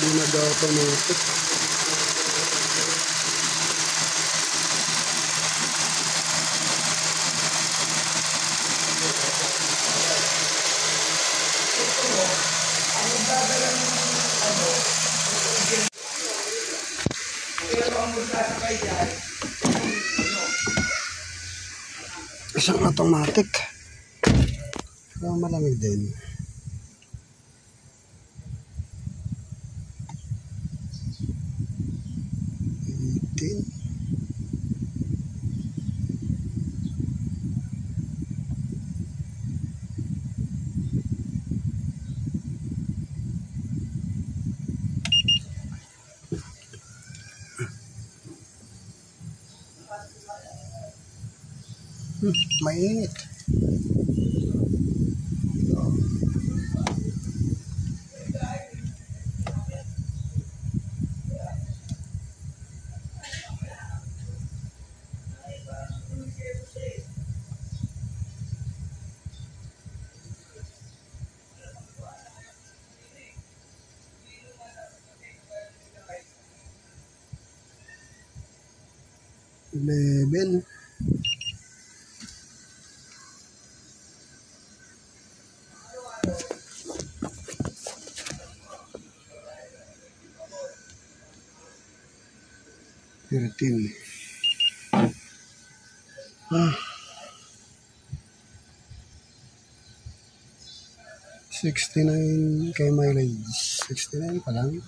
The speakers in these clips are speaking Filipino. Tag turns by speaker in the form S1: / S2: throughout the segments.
S1: Hindi nag-automatic. Isang automatic. Kaya malamig din. Mainit. 11. Ah. 69 kay mileage. 69 pa lang.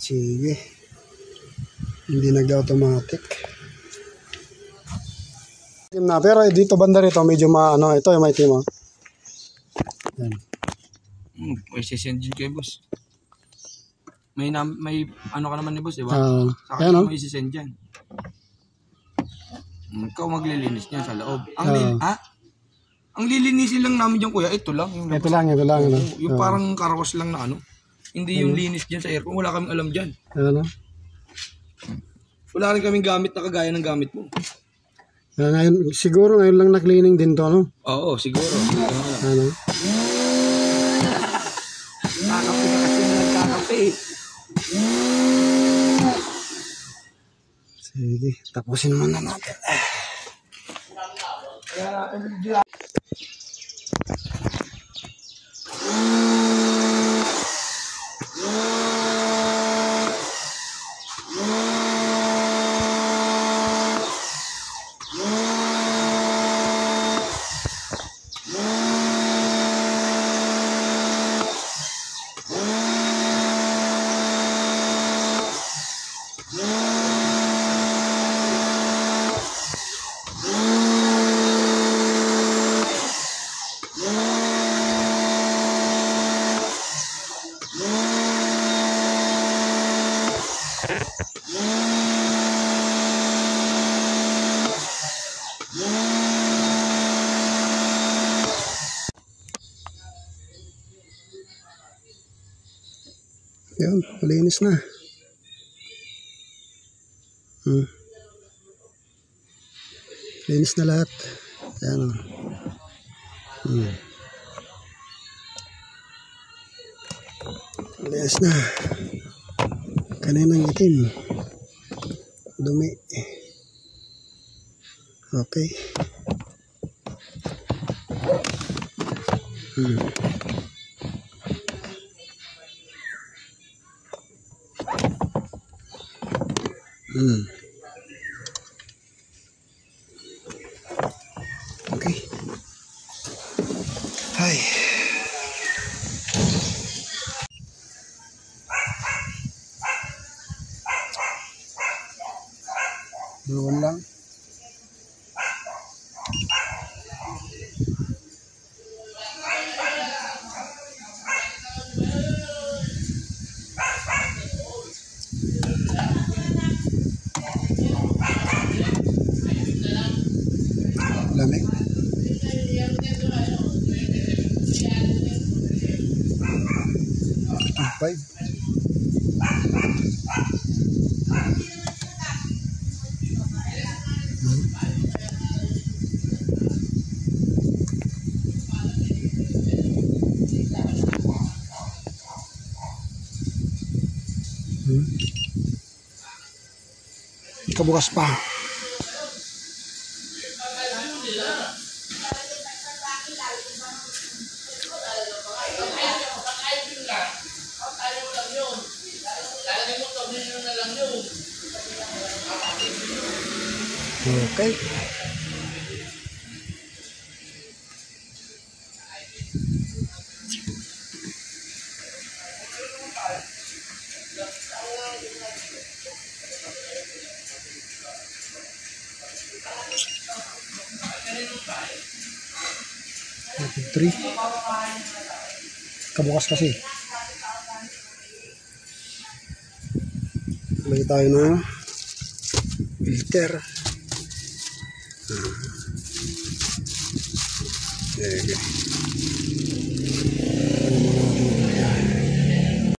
S1: Sige. Hindi nag-automatic. Na, pero dito banda rito medyo maano, ito yung may team. Yan.
S2: May sisend din kayo, boss. May ano ka naman ni boss, di ba?
S1: Ayan, no?
S2: May sisend dyan. Ikaw maglilinis niya sa loob. Ang lilinisin lang namin dyan, kuya, ito lang. Yung
S1: ito lang. Ano?
S2: Yung parang karawas lang na ano. Hindi yung linis dyan sa aircon. Wala kaming alam dyan.
S1: Ano?
S2: Wala rin kaming gamit na kagaya ng gamit mo.
S1: Ngayon, siguro ngayon lang na-cleaning din to, no?
S2: Oo, siguro.
S1: Ano?
S2: Kakape na kasi nagkakape.
S1: Sige, tapusin muna natin. Yan, malinis na. Linis na lahat. Yan o. Linis na. Kaninang itim. Dumi. Okay. Okay. Hi. Doon lang. Lamig. 5. Kabukas pa. Okay. Three. Kabukas kasi. Lagay tayo ng filter. Okay.